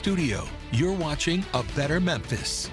Studio, you're watching A Better Memphis.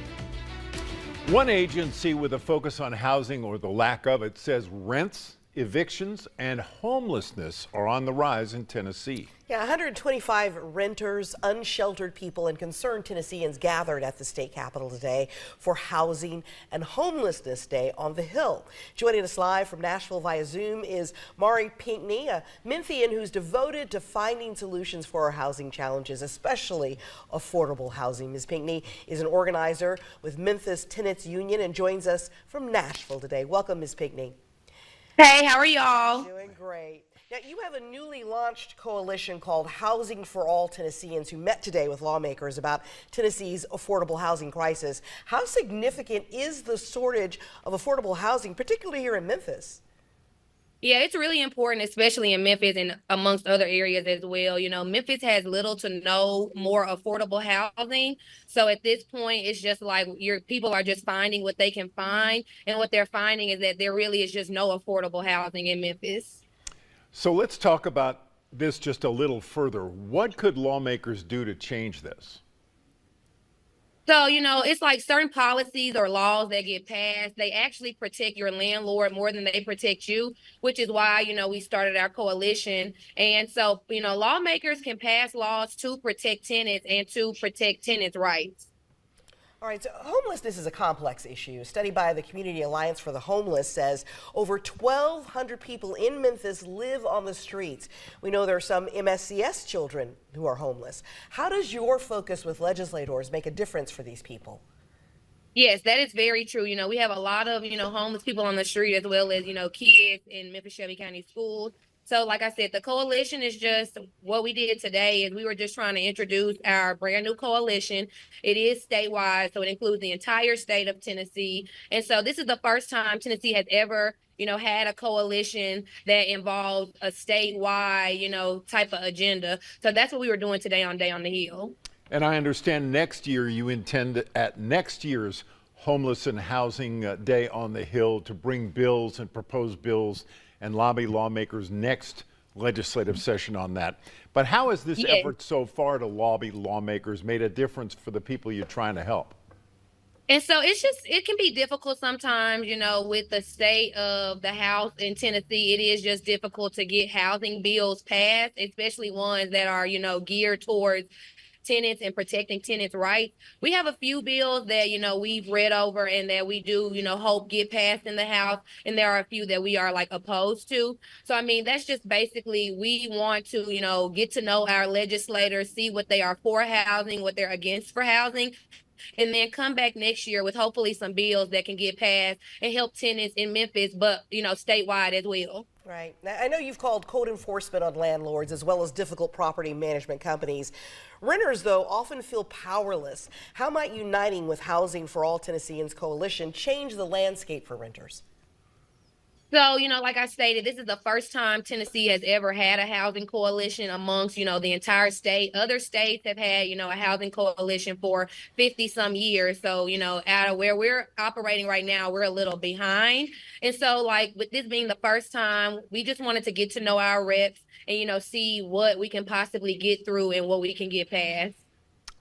One agency with a focus on housing, or the lack of it, says rents, evictions, and homelessness are on the rise in Tennessee. Yeah, 125 renters, unsheltered people, and concerned Tennesseans gathered at the state capitol today for Housing and Homelessness Day on the Hill. Joining us live from Nashville via Zoom is Mari Pinckney, a Memphian who's devoted to finding solutions for our housing challenges, especially affordable housing. Ms. Pinckney is an organizer with Memphis Tenants Union and joins us from Nashville today. Welcome, Ms. Pinckney. Hey, how are y'all? Doing great. Now, you have a newly launched coalition called Housing for All Tennesseans who met today with lawmakers about Tennessee's affordable housing crisis. How significant is the shortage of affordable housing, particularly here in Memphis? Yeah, it's really important, especially in Memphis and amongst other areas as well. You know, Memphis has little to no more affordable housing. So at this point, it's just like people are just finding what they can find. And what they're finding is that there really is just no affordable housing in Memphis. So let's talk about this just a little further. What could lawmakers do to change this? So, you know, it's like certain policies or laws that get passed, they actually protect your landlord more than they protect you, which is why, you know, we started our coalition. And so, you know, lawmakers can pass laws to protect tenants and to protect tenants' rights. All right, so homelessness is a complex issue. A study by the Community Alliance for the Homeless says over 1,200 people in Memphis live on the streets. We know there are some MSCS children who are homeless. How does your focus with legislators make a difference for these people? Yes, that is very true. You know, we have a lot of, you know, homeless people on the street as well as, you know, kids in Memphis Shelby County schools. So like I said, the coalition is just what we did today is we were just trying to introduce our brand new coalition. It is statewide, so it includes the entire state of Tennessee. And so this is the first time Tennessee has ever, you know, had a coalition that involves a statewide, you know, type of agenda. So that's what we were doing today on Day on the Hill. And I understand next year you intend at next year's Homeless and Housing Day on the Hill to bring bills and propose bills and lobby lawmakers next legislative session on that. But how has this effort so far to lobby lawmakers made a difference for the people you're trying to help? And so it can be difficult sometimes, you know, with the state of the House in Tennessee. It is just difficult to get housing bills passed, especially ones that are, you know, geared towards tenants and protecting tenants' rights. We have a few bills that, you know, we've read over and that we do, you know, hope get passed in the House. And there are a few that we are like opposed to. So, I mean, that's just basically we want to, you know, get to know our legislators, see what they are for housing, what they're against for housing, and then come back next year with hopefully some bills that can get passed and help tenants in Memphis, but, you know, statewide as well. Right. Now, I know you've called code enforcement on landlords as well as difficult property management companies. Renters, though, often feel powerless. How might uniting with Housing for All Tennesseans coalition change the landscape for renters? So, you know, like I stated, this is the first time Tennessee has ever had a housing coalition amongst, you know, the entire state. Other states have had, you know, a housing coalition for 50 some years. So, you know, out of where we're operating right now, we're a little behind. And so, like, with this being the first time, we just wanted to get to know our reps and, you know, see what we can possibly get through and what we can get past.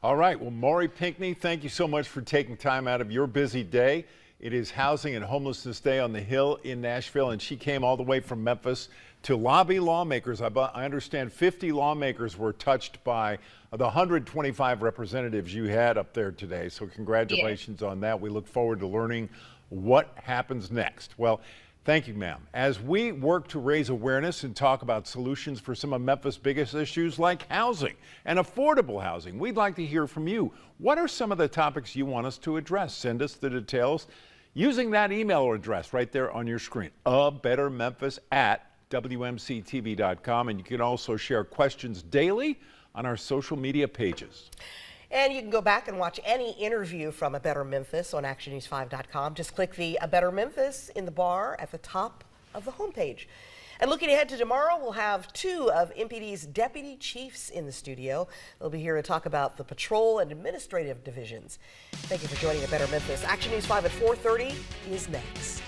All right. Well, Mari Pinckney, thank you so much for taking time out of your busy day. It is Housing and Homelessness Day on the Hill in Nashville, and she came all the way from Memphis to lobby lawmakers. I understand 50 lawmakers were touched by the 125 representatives you had up there today. So congratulations on that. We look forward to learning what happens next. Well, thank you, ma'am. As we work to raise awareness and talk about solutions for some of Memphis' biggest issues like housing and affordable housing, we'd like to hear from you. What are some of the topics you want us to address? Send us the details using that email address right there on your screen, abettermemphis@wmctv.com. And you can also share questions daily on our social media pages. And you can go back and watch any interview from A Better Memphis on actionnews5.com. Just click the A Better Memphis in the bar at the top of the homepage. And looking ahead to tomorrow, we'll have two of MPD's deputy chiefs in the studio. They'll be here to talk about the patrol and administrative divisions. Thank you for joining A Better Memphis. Action News 5 at 4:30 is next.